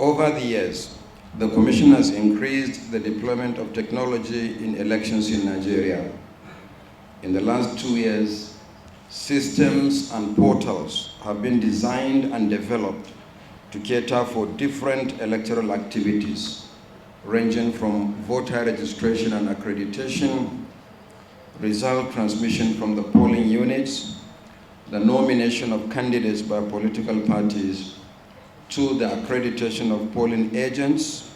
Over the years, the Commission has increased the deployment of technology in elections in Nigeria. In the last 2 years, systems and portals have been designed and developed to cater for different electoral activities, ranging from voter registration and accreditation, result transmission from the polling units, the nomination of candidates by political parties, to the accreditation of polling agents,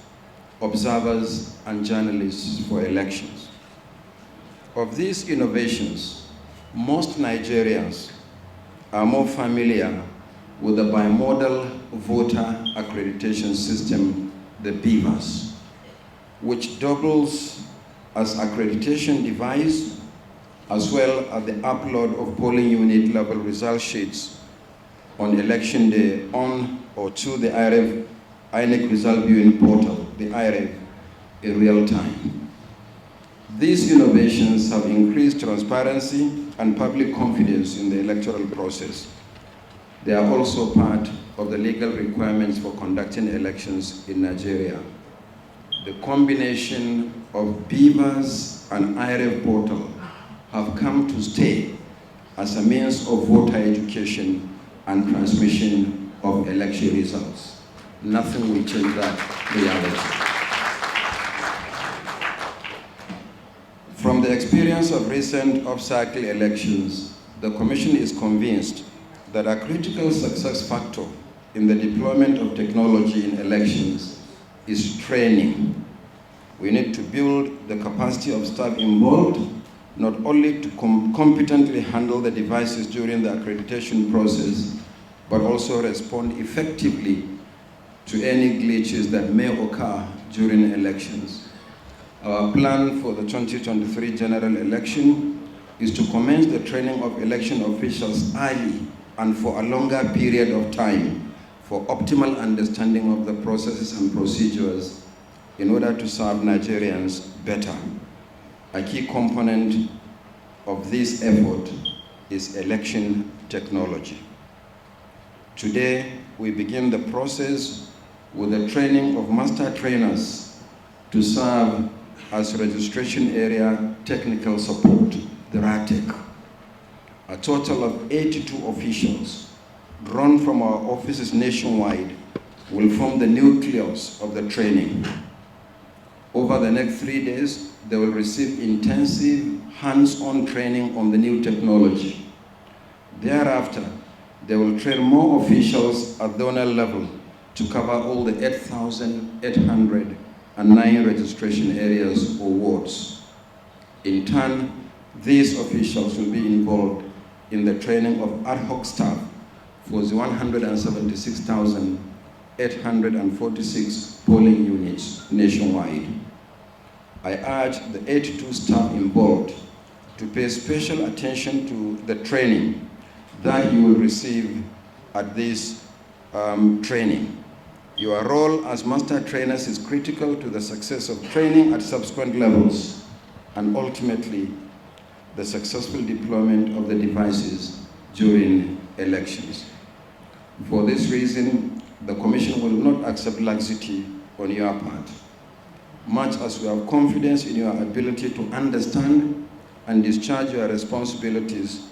observers, and journalists for elections. Of these innovations, most Nigerians are more familiar with the bimodal voter accreditation system, the BVAS, which doubles as accreditation device as well as the upload of polling unit level result sheets on election day on or to the INEC result viewing portal, the IREV, in real time. These innovations have increased transparency and public confidence in the electoral process. They are also part of the legal requirements for conducting elections in Nigeria. The combination of BVAS and IREV portal have come to stay as a means of voter education and transmission of election results. Nothing will change that reality. From the experience of recent off-cycle elections, the Commission is convinced that a critical success factor in the deployment of technology in elections is training. We need to build the capacity of staff involved, not only to competently handle the devices during the accreditation process, but also respond effectively to any glitches that may occur during elections. Our plan for the 2023 general election is to commence the training of election officials early and for a longer period of time for optimal understanding of the processes and procedures in order to serve Nigerians better. A key component of this effort is election technology. Today, we begin the process with the training of master trainers to serve as registration area technical support, the RATEC. A total of 82 officials drawn from our offices nationwide will form the nucleus of the training. Over the next 3 days, they will receive intensive hands-on training on the new technology. Thereafter, they will train more officials at zonal level to cover all the 8,809 registration areas or wards. In turn, these officials will be involved in the training of ad hoc staff for the 176,846 polling units nationwide. I urge the 82 staff involved to pay special attention to the training that you will receive at this training. Your role as master trainers is critical to the success of training at subsequent levels and ultimately the successful deployment of the devices during elections. For this reason, the Commission will not accept laxity on your part, much as we have confidence in your ability to understand and discharge your responsibilities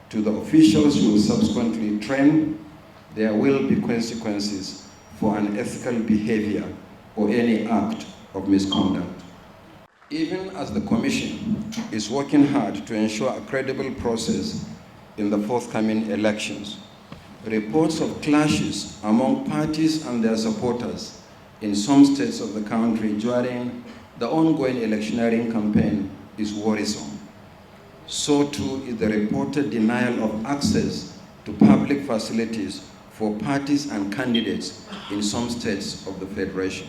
to the officials you will subsequently train. There will be consequences for unethical behavior or any act of misconduct. Even as the Commission is working hard to ensure a credible process in the forthcoming elections, reports of clashes among parties and their supporters in some states of the country during the ongoing electioneering campaign is worrisome. So too is the reported denial of access to public facilities for parties and candidates in some states of the Federation.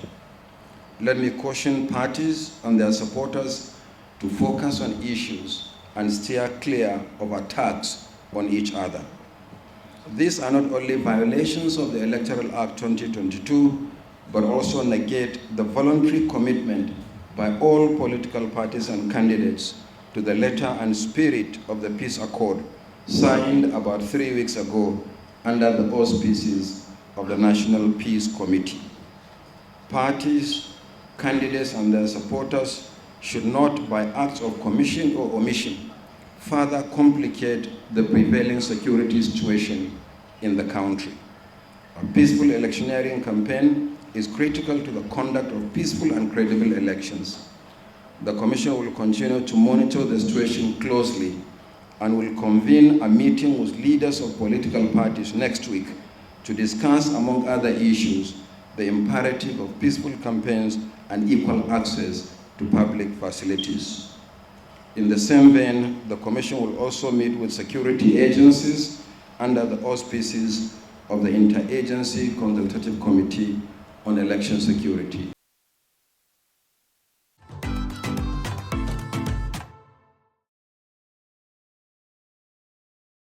Let me caution parties and their supporters to focus on issues and steer clear of attacks on each other. These are not only violations of the Electoral Act 2022, but also negate the voluntary commitment by all political parties and candidates to the letter and spirit of the peace accord signed about 3 weeks ago under the auspices of the National Peace Committee. Parties, candidates, and their supporters should not, by acts of commission or omission, further complicate the prevailing security situation in the country. A peaceful electioneering campaign is critical to the conduct of peaceful and credible elections. The Commission will continue to monitor the situation closely and will convene a meeting with leaders of political parties next week to discuss, among other issues, the imperative of peaceful campaigns and equal access to public facilities. In the same vein, the Commission will also meet with security agencies under the auspices of the Interagency Consultative Committee on Election Security.